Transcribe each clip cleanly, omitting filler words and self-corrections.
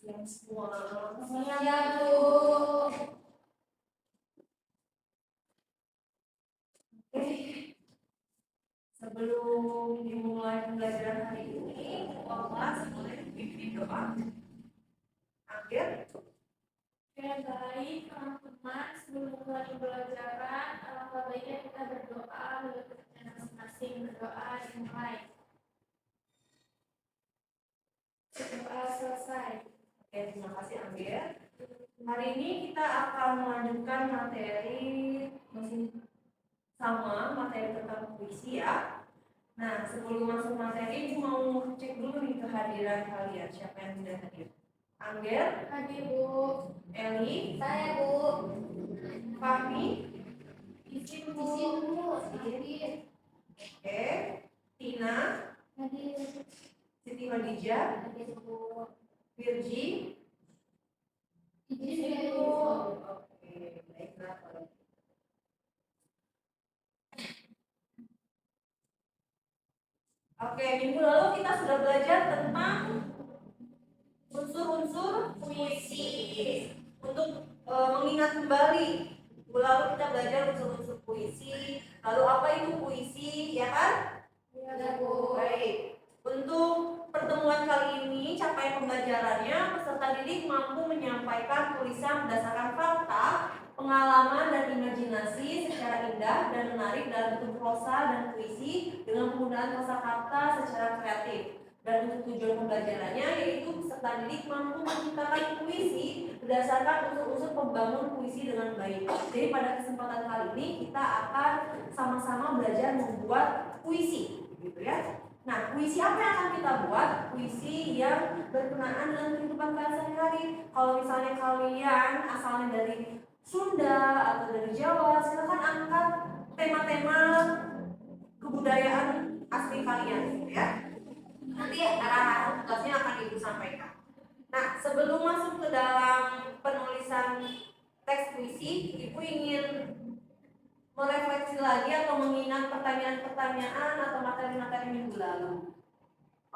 Yang semua. Iya, Bu. Oke. Sebelum dimulai pembelajaran hari ini, kelas boleh bikin doa. Akhir. Oke, baik teman-teman. Sebelum mulai pembelajaran, alangkah baiknya kita berdoa lalu kita masing-masing berdoa dimulai. Berdoa selesai. Oke, terima kasih Ambil. Hari ini kita akan melanjutkan materi masih sama materi tentang puisi ya. Nah, sebelum masuk materi, Ibu mau cek dulu nih kehadiran kalian. Siapa yang sudah hadir? Angger, Hadir, Bu. Eli, Saya, Bu. Fahmi, Izin, Bu. Hadir. Oke, Tina, Hadir. Siti Khadijah, Hadir, Bu. Virgi, Izin, Bu. Oke, baiklah kalau gitu. Oke, minggu lalu kita sudah belajar tentang unsur-unsur puisi. Untuk mengingat kembali, minggu lalu kita belajar unsur-unsur puisi. Lalu apa itu puisi, ya kan? Iya, Bu. Baik. Untuk pertemuan kali ini, capaian pembelajarannya, peserta didik mampu menyampaikan tulisan berdasarkan fakta, pengalaman dan imajinasi secara indah dan menarik dalam bentuk prosa dan puisi dengan penggunaan kosakata secara kreatif. Dan untuk tujuan pembelajarannya yaitu peserta didik mampu menciptakan puisi berdasarkan unsur-unsur pembangun puisi dengan baik. Jadi pada kesempatan kali ini kita akan sama-sama belajar membuat puisi, gitu ya. Nah, puisi apa yang akan kita buat? Puisi yang berkenaan dengan kehidupan kalian sehari-hari. Kalau misalnya kalian asalnya dari Sunda atau dari Jawa, silakan angkat tema-tema kebudayaan asli kalian, gitu ya. Nanti arah tugasnya akan Ibu sampaikan. Nah, sebelum masuk ke dalam penulisan teks puisi, Ibu ingin merefleksi lagi atau mengingat pertanyaan-pertanyaan atau materi-materi minggu lalu.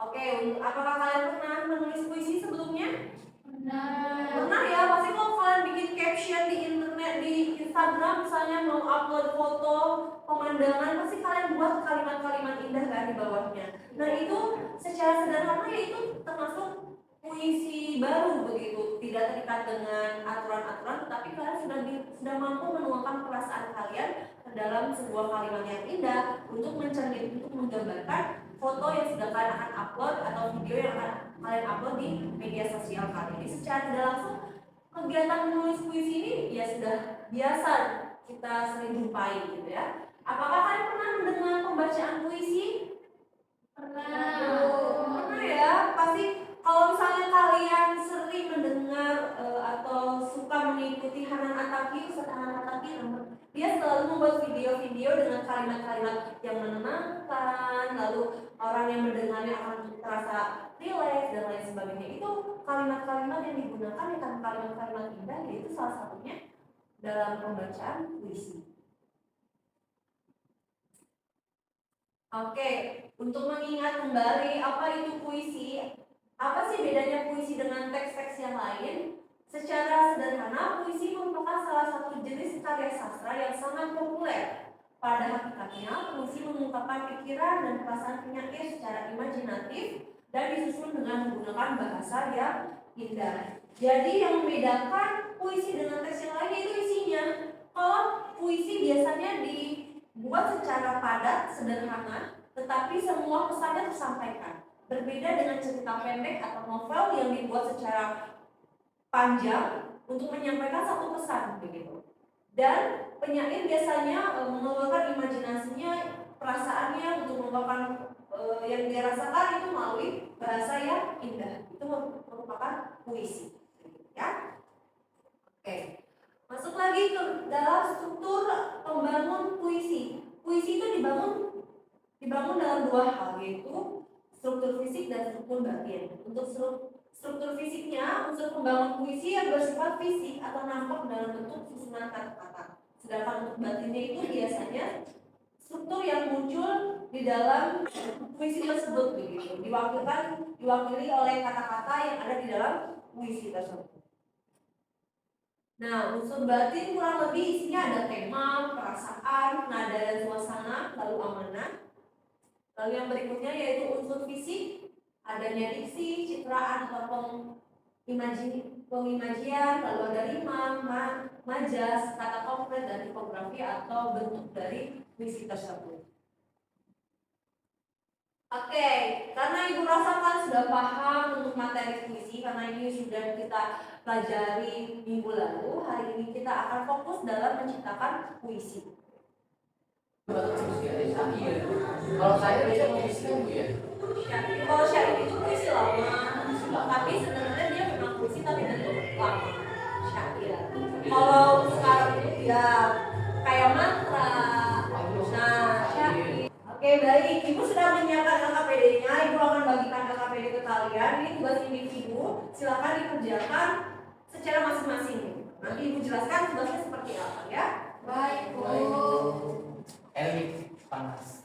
Oke, apakah kalian pernah menulis puisi sebelumnya? Pernah ya, pasti kalau kalian bikin caption di internet, di Instagram misalnya mau upload foto pemandangan, pasti kalian buat kalimat-kalimat indah kan di bawahnya. Nah itu secara sederhana ya itu termasuk puisi baru begitu, tidak terikat dengan aturan-aturan, tetapi kalian sudah mampu menuangkan perasaan kalian ke dalam sebuah kalimat yang indah untuk menggambarkan foto yang sudah kalian akan upload atau video yang akan kalian upload di media sosial kalian. Jadi secara tidak langsung kegiatan menulis puisi ini ya sudah biasa kita sering jumpai gitu ya. Apakah kalian pernah mendengar pembacaan puisi? Pernah ya, pasti kalau misalnya kalian sering mendengar atau suka mengikuti Hanan Ataki, Ustaz Hanan Ataki, dia selalu membuat video-video dengan kalimat-kalimat yang menenangkan, lalu orang yang mendengarnya akan terasa rileks dan lain sebagainya. Itu kalimat-kalimat yang digunakan ya kan kalimat-kalimat indah, yaitu salah satunya dalam pembacaan puisi. Oke, untuk mengingat kembali apa itu puisi, apa sih bedanya puisi dengan teks-teks yang lain? Secara sederhana, puisi merupakan salah satu jenis karya sastra yang sangat populer. Pada hakikatnya, puisi mengungkapkan pikiran dan perasaan penyair secara imajinatif dan disusun dengan menggunakan bahasa yang indah. Jadi yang membedakan puisi dengan teks yang lain itu isinya. Kalau puisi biasanya dibuat secara padat, sederhana, tetapi semua pesannya tersampaikan. Berbeda dengan cerita pendek atau novel yang dibuat secara panjang untuk menyampaikan satu pesan begitu. Dan penyair biasanya mengeluarkan imajinasinya, perasaannya untuk mengungkapkan yang dia rasakan itu melalui bahasa yang indah. Itu merupakan puisi, ya. Oke. Masuk lagi ke dalam struktur pembangun puisi. Puisi itu dibangun dalam dua hal, yaitu struktur fisik dan struktur batin. Untuk struktur fisiknya, unsur pembangun puisi yang bersifat fisik atau nampak dalam bentuk susunan kata-kata. Sedangkan untuk batinnya itu biasanya struktur yang muncul di dalam puisi tersebut begitu, diwakili oleh kata-kata yang ada di dalam puisi tersebut. Nah, unsur batin kurang lebih isinya ada tema, perasaan, nada dan suasana, lalu amanah. Lalu yang berikutnya yaitu unsur fisik, adanya diksi, citraan atau pengimajian, lalu ada rima, majas, kata konkret dan tipografi atau bentuk dari puisi tersebut. Oke, karena ibu rasa kan sudah paham untuk materi puisi, karena ini sudah kita pelajari minggu lalu. Hari ini kita akan fokus dalam menciptakan puisi. Kalau saya baca puisi kan Bu ya. Kalau syair itu puisi lama, tapi sebenarnya dia memang puisi tapi bentuk lama syair. Kalau sekarang itu ya kayak mantra, nah syair. Oke baik, ibu sudah menyiapkan LKPD-nya. Ibu akan bagikan LKPD ke kalian. Ini tugas individu, silakan dikerjakan secara masing-masing. Nanti ibu jelaskan tugasnya seperti apa ya. Baik, Bu. Elit panas.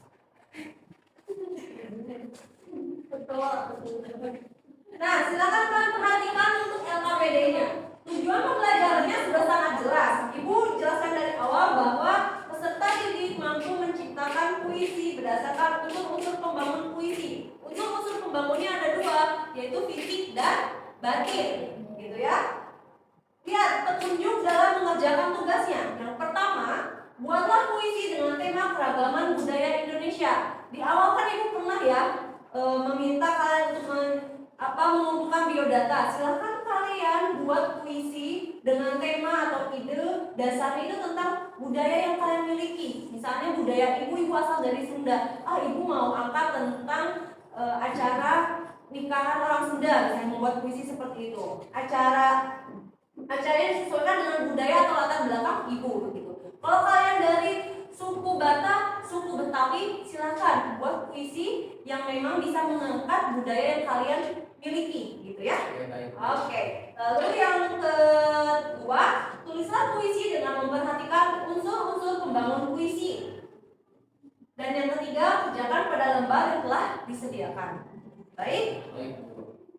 Nah, silakan kalian perhatikan untuk LKPD-nya. Tujuan pembelajarannya sudah sangat jelas. Ibu jelaskan dari awal bahwa peserta didik mampu menciptakan puisi berdasarkan unsur-unsur pembangun puisi. Unsur-unsur pembangunnya ada dua, yaitu fisik dan batin, gitu ya. Lihat petunjuk dalam mengerjakan tugasnya. Yang pertama, buatlah puisi dengan tema keragaman budaya Indonesia. Di awal kan ibu pernah ya meminta kalian untuk mengumpulkan biodata. Silakan kalian buat puisi dengan tema atau ide dasarnya itu tentang budaya yang kalian miliki. Misalnya budaya ibu asal dari Sunda. Ibu mau angkat tentang acara nikahan orang Sunda, misalnya membuat puisi seperti itu. Acara yang disesuaikan dengan budaya atau latar belakang ibu begitu. Kalau kalian dari suku Batak, suku Betawi, silakan buat puisi yang memang bisa mengangkat budaya yang kalian miliki, gitu ya. Oke. Lalu yang kedua, tulislah puisi dengan memperhatikan unsur-unsur pembangun puisi. Dan yang ketiga, kerjakan pada lembar yang telah disediakan. Baik?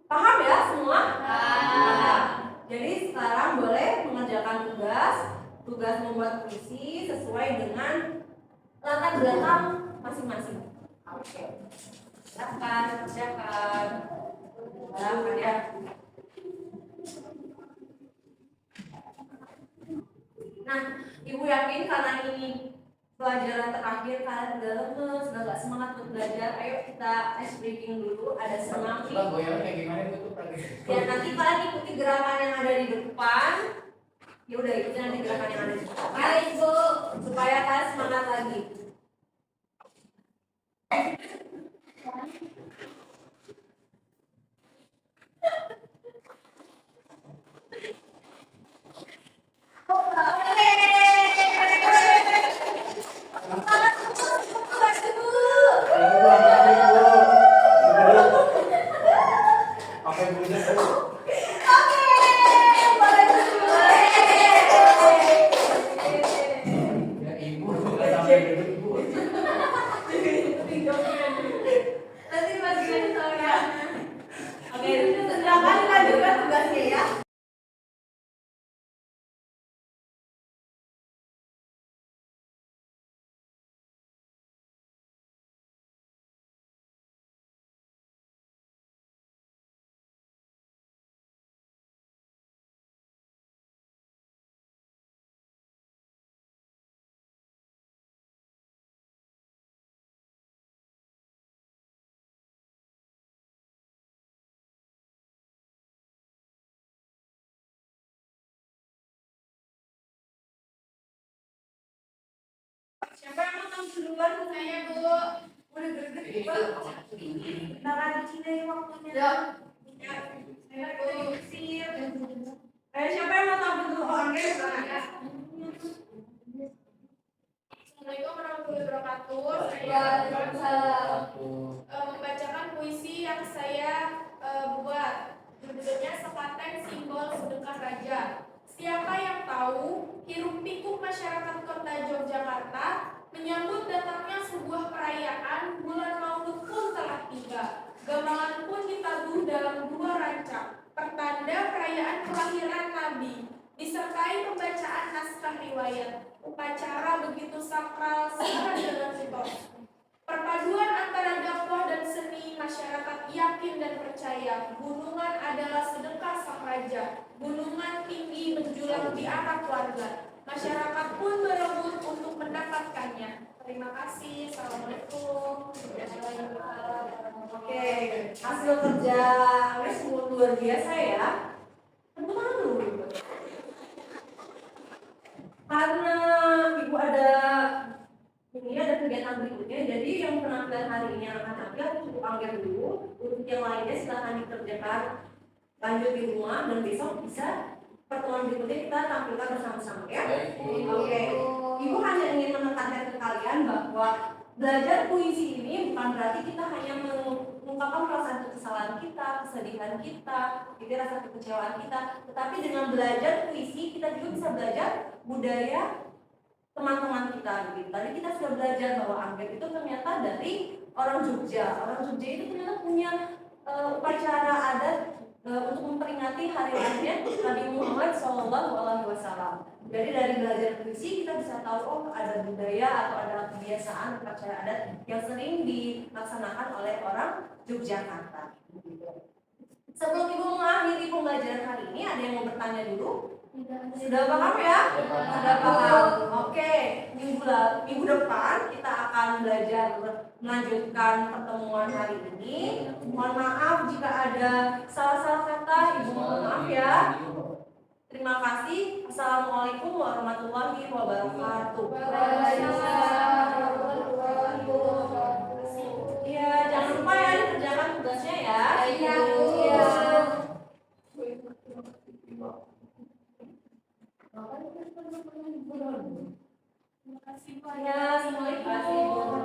Paham ya semua? Paham. Jadi sekarang boleh mengerjakan tugas membuat puisi sesuai dengan latar belakang masing-masing. Oke. Silakan kerjakan. Silakan ya. Nah, ibu yakin karena ini pelajaran terakhir kalian udah lemes, sudah gak semangat untuk belajar. Ayo kita ice breaking dulu, ada senam nih. Goyang kayak gimana itu Ya nanti kalian ikuti gerakan yang ada di depan. Ya udah ikuti nanti gerakan yang ada di depan. Baik Bu, supaya kalian semangat lagi. Siapa yang mau tahu duluan? Saya, Bu. Udah greget bentar lagi Cina waktunya. Ya. Saya diusir. Siapa yang mau tahu dulu? Oke, Assalamualaikum warahmatullahi wabarakatuh. Saya membacakan puisi yang saya buat. Judulnya Sekaten Simbol Sedekah Raja. Siapa yang tahu hiruk pikuk masyarakat kota Yogyakarta menyambut datangnya sebuah perayaan, bulan Maulud pun telah tiba. Gamelan pun ditabuh dalam dua rancak, pertanda menanda perayaan kelahiran Nabi, disertai pembacaan naskah riwayat. Upacara begitu sakral syarat dengan mitos. Perpaduan antara dakwah dan seni, masyarakat yakin dan percaya. Gunungan adalah sedekah sang raja. Gunungan tinggi menjulang di anak warga. Masyarakat pun berebut untuk mendapatkannya. Terima kasih. Assalamualaikum. Oke, hasil kerja Agnes luar biasa ya. Tepuk tangan dulu. Karena ibu ini ada kegiatan berikutnya, jadi yang penampilan hari ini akan tampil aku cukup anggap dulu. Untuk yang lainnya silahkan dikerjakan lanjut di rumah dan besok bisa pertemuan berikutnya kita tampilkan bersama-sama ya. Oke. Ibu hanya ingin menekankan ke kalian bahwa belajar puisi ini bukan berarti kita hanya mengungkapkan perasaan kekesalan kita, kesedihan kita, gitu, rasa kekecewaan kita, tetapi dengan belajar puisi kita juga bisa belajar budaya teman-teman kita gitu. Tadi kita sudah belajar bahwa Anggrek itu ternyata dari orang Jogja. Orang Jogja itu ternyata punya upacara adat untuk memperingati hari lahirnya Nabi Muhammad SAW. Jadi dari belajar puisi kita bisa tahu oh ada budaya atau ada kebiasaan upacara adat yang sering dilaksanakan oleh orang Yogyakarta. Sebelum ibu mengakhiri pembelajaran hari ini, ada yang mau bertanya dulu? Sudah paham ya? Sudah paham. Oke, minggu depan kita akan belajar melanjutkan pertemuan hari ini. Mohon maaf jika ada salah-salah kata, ibu mohon maaf ya. Terima kasih. Assalamualaikum warahmatullahi wabarakatuh. Iya, jangan lupa ya dikerjakan tugasnya ya. Iya. Terima kasih Pak. Ya, assalamualaikum.